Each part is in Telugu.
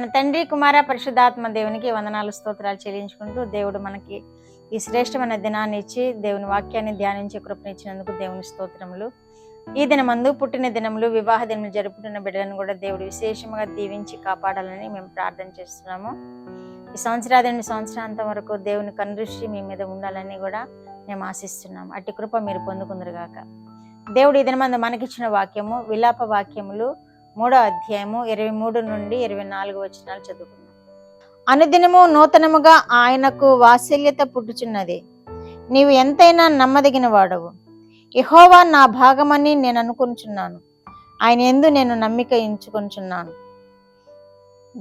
మన తండ్రి కుమార పరిశుద్ధాత్మ దేవునికి వందనాలు స్తోత్రాలు చెల్లించుకుంటూ దేవుడు మనకి ఈ శ్రేష్టమైన దినాన్ని ఇచ్చి దేవుని వాక్యాన్ని ధ్యానించే కృపనిచ్చినందుకు దేవుని స్తోత్రములు. ఈ దినమందు పుట్టిన దినములు వివాహ దినములు జరుపుతున్న బిడ్డలను కూడా దేవుడు విశేషంగా దీవించి కాపాడాలని మేము ప్రార్థన చేస్తున్నాము. ఈ సంవత్సరాంతం వరకు దేవుని కనుదృష్టి మీ మీద ఉండాలని కూడా మేము ఆశిస్తున్నాము. అట్టి కృప మీరు పొందుకుందరుగాక. దేవుడు ఈ దినమందు మనకిచ్చిన వాక్యము విలాప వాక్యములు 3వ అధ్యాయము 23 నుండి 24 వచనాలు చదువుకున్నాం. అనుదినము నూతనముగా ఆయనకు వాత్సల్యత పుట్టుచున్నది. నీవు ఎంతైనా నమ్మదగిన వాడవు. యెహోవా నా భాగమని నేను అనుకుంటున్నాను, ఆయన యందు నేను నమ్మిక ఉంచుకొనుచున్నాను.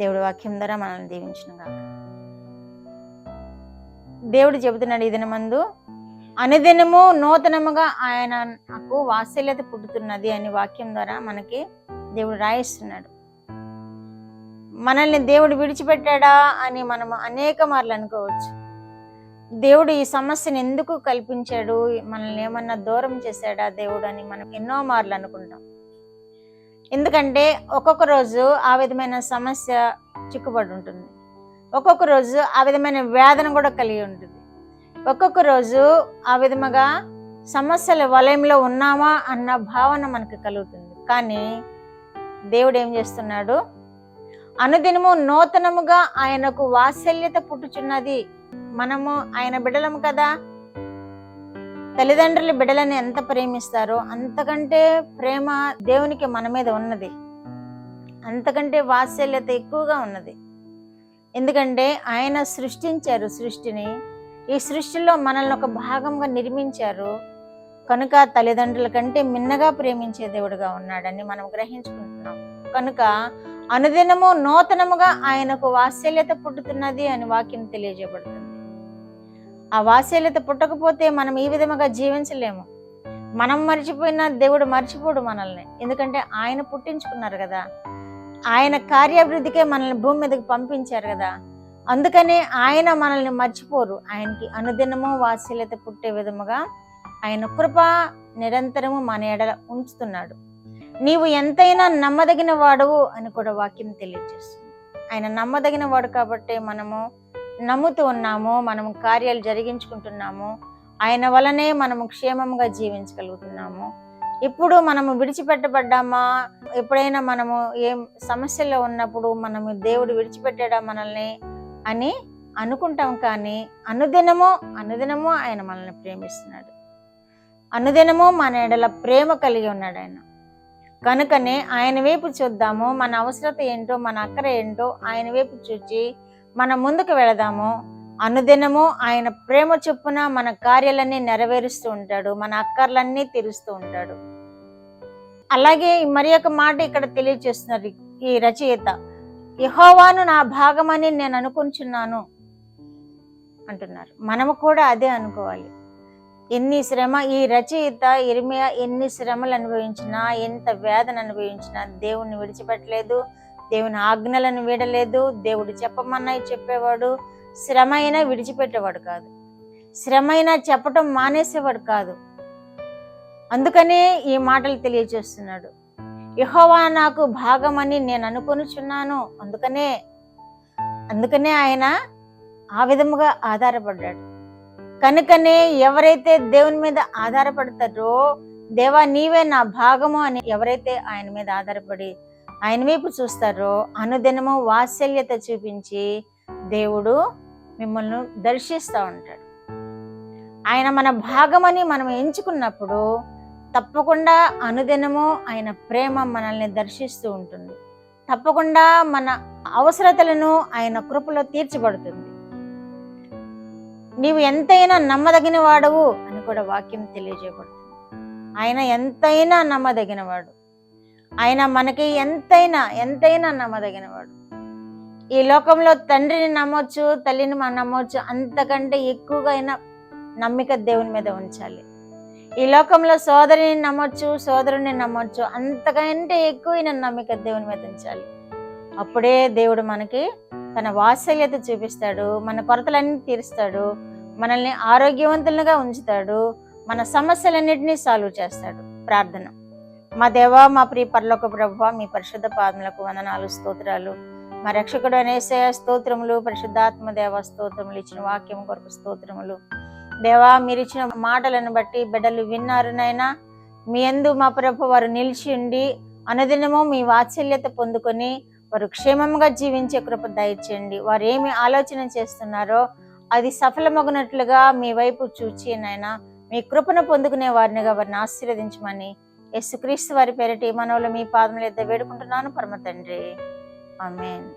దేవుడి వాక్యం ద్వారా మనల్ని దీవించునుగాక. దేవుడు చెబుతున్నాడు ఈ దినమందు అనుదినము నూతనముగా ఆయన నాకు వాత్సల్యత పుట్టుతున్నది అని వాక్యం ద్వారా మనకి దేవుడు రాయిస్తున్నాడు. మనల్ని దేవుడు విడిచిపెట్టాడా అని మనము అనేక మార్లు అనుకోవచ్చు. దేవుడు ఈ సమస్యను ఎందుకు కల్పించాడు, మనల్ని ఏమన్నా దూరం చేశాడా దేవుడు అని మనం ఎన్నో మార్లు అనుకుంటాం. ఎందుకంటే ఒక్కొక్క రోజు ఆ విధమైన సమస్య చిక్కుబడి ఉంటుంది, ఒక్కొక్క రోజు ఆ విధమైన వేదన కూడా కలిగి ఉంటుంది, ఒక్కొక్క రోజు ఆ విధముగా సమస్యల వలయంలో ఉన్నామా అన్న భావన మనకు కలుగుతుంది. కానీ దేవుడు ఏం చేస్తున్నాడు, అనుదినము నూతనముగా ఆయనకు వాత్సల్యత పుట్టుచున్నది. మనము ఆయన బిడ్డలము కదా. తల్లిదండ్రులు బిడ్డలని ఎంత ప్రేమిస్తారో అంతకంటే ప్రేమ దేవునికి మన మీద ఉన్నది, అంతకంటే వాత్సల్యత ఎక్కువగా ఉన్నది. ఎందుకంటే ఆయన సృష్టించారు సృష్టిని, ఈ సృష్టిలో మనల్ని ఒక భాగంగా నిర్మించారు కనుక తల్లిదండ్రుల కంటే మిన్నగా ప్రేమించే దేవుడుగా ఉన్నాడని మనం గ్రహించుకుంటున్నాం. కనుక అనుదినము నూతనముగా ఆయనకు వాత్సల్యత పుట్టుతున్నది అని వాక్యం తెలియజేయబడుతుంది. ఆ వాత్సల్యత పుట్టకపోతే మనం ఈ విధముగా జీవించలేము. మనం మర్చిపోయినా దేవుడు మర్చిపోడు మనల్ని, ఎందుకంటే ఆయన పుట్టించుకున్నారు కదా, ఆయన కార్యాభివృద్ధికే మనల్ని భూమి మీదకి పంపించారు కదా. అందుకనే ఆయన మనల్ని మర్చిపోరు. ఆయనకి అనుదినము వాత్సల్యత పుట్టే విధముగా ఆయన కృప నిరంతరము మన ఎడల ఉంచుతున్నాడు. నీవు ఎంతైనా నమ్మదగిన వాడవు అని కూడా వాక్యం తెలియజేస్తుంది. ఆయన నమ్మదగిన వాడు కాబట్టి మనము నమ్ముతూ ఉన్నాము, మనము కార్యాలు జరిగించుకుంటున్నాము, ఆయన వలనే మనము క్షేమంగా జీవించగలుగుతున్నాము. ఇప్పుడు మనము విడిచిపెట్టబడ్డామా, ఎప్పుడైనా మనము ఏం సమస్యలో ఉన్నప్పుడు మనము దేవుడు విడిచిపెట్టాడా మనల్ని అని అనుకుంటాం. కానీ అనుదినము ఆయన మనల్ని ప్రేమిస్తున్నాడు, అనుదినము మన ఎడల ప్రేమ కలిగి ఉన్నాడు ఆయన. కనుకనే ఆయన వైపు చూద్దాము, మన అవసరత ఏంటో మన అక్కర ఏంటో ఆయన వైపు చూచి మనం ముందుకు వెళదాము. అనుదినము ఆయన ప్రేమ చొప్పున మన కార్యాలన్నీ నెరవేరుస్తూ ఉంటాడు, మన అక్కర్లన్నీ తీరుస్తూ ఉంటాడు. అలాగే మరి ఒక మాట ఇక్కడ తెలియజేస్తున్నారు ఈ రచయిత, యెహోవాను నా భాగమని నేను అనుకుంటున్నాను అంటున్నారు. మనము కూడా అదే అనుకోవాలి. ఎన్ని శ్రమ ఈ రచయిత ఇర్మియా ఎన్ని శ్రమలు అనుభవించినా, ఎంత వేదన అనుభవించినా దేవుణ్ణి విడిచిపెట్టలేదు, దేవుని ఆజ్ఞలను వీడలేదు. దేవుడు చెప్పమన్నాయి చెప్పేవాడు, శ్రమ అయినా విడిచిపెట్టేవాడు కాదు, శ్రమ అయినా చెప్పటం మానేసేవాడు కాదు. అందుకనే ఈ మాటలు తెలియజేస్తున్నాడు, యెహోవా నాకు భాగమని నేను అనుకొనుచున్నాను. అందుకనే ఆయన ఆ విధముగా ఆధారపడ్డాడు. కనుకనే ఎవరైతే దేవుని మీద ఆధారపడతారో, దేవా నీవే నా భాగము అని ఎవరైతే ఆయన మీద ఆధారపడి ఆయన వైపు చూస్తారో, అనుదినము వాత్సల్యత చూపించి దేవుడు మిమ్మల్ని దర్శిస్తూ ఉంటాడు. ఆయన మన భాగమని మనం ఎంచుకున్నప్పుడు తప్పకుండా అనుదినము ఆయన ప్రేమ మనల్ని దర్శిస్తూ ఉంటుంది. తప్పకుండా మన అవసరతలను ఆయన కృపలో తీర్చబడుతుంది. నీవు ఎంతైనా నమ్మదగిన వాడవు అని కూడా వాక్యం తెలియజేయబడుతుంది. ఆయన ఎంతైనా నమ్మదగినవాడు, ఆయన మనకి ఎంతైనా నమ్మదగినవాడు. ఈ లోకంలో తండ్రిని నమ్మొచ్చు, తల్లిని మనం నమ్మొచ్చు, అంతకంటే ఎక్కువగా అయినా నమ్మిక దేవుని మీద ఉంచాలి. ఈ లోకంలో సోదరిని నమ్మొచ్చు, సోదరుని నమ్మొచ్చు, అంతకంటే ఎక్కువైన నమ్మిక దేవుని మీద ఉంచాలి. అప్పుడే దేవుడు మనకి తన వాత్సల్యత చూపిస్తాడు, మన కొరతలన్నీ తీరుస్తాడు, మనల్ని ఆరోగ్యవంతులుగా ఉంచుతాడు, మన సమస్యలన్నిటినీ సాల్వ్ చేస్తాడు. ప్రార్థన. మా దేవా, మా ప్రియ పరలోక ప్రభువా, మీ పరిశుద్ధ పాదములకు వందనాలు, స్తోత్రాలు. మా రక్షకుడు అనేసయ స్తోత్రములు, పరిశుద్ధాత్మ దేవ స్తోత్రములు, ఇచ్చిన వాక్యం కొరకు స్తోత్రములు. దేవా, మీరు ఇచ్చిన మాటలను బట్టి బిడ్డలు విన్నారు నైనా. మీ యందు మా ప్రభు వారు నిలిచి ఉండి అనుదినము మీ వాత్సల్యత పొందుకొని వారు క్షేమంగా జీవించే కృప దయచేయండి. వారు ఏమి ఆలోచన చేస్తున్నారో అది సఫలమగునట్లుగా మీ వైపు చూచి నైనా మీ కృపను పొందుకునే వారినిగా వారిని ఆశీర్వదించమని యేసుక్రీస్తు వారి పేరిట ఈ మనవులు మీ పాదముల యొద్ద వేడుకుంటున్నాను పరమ తండ్రి. ఆమేన్.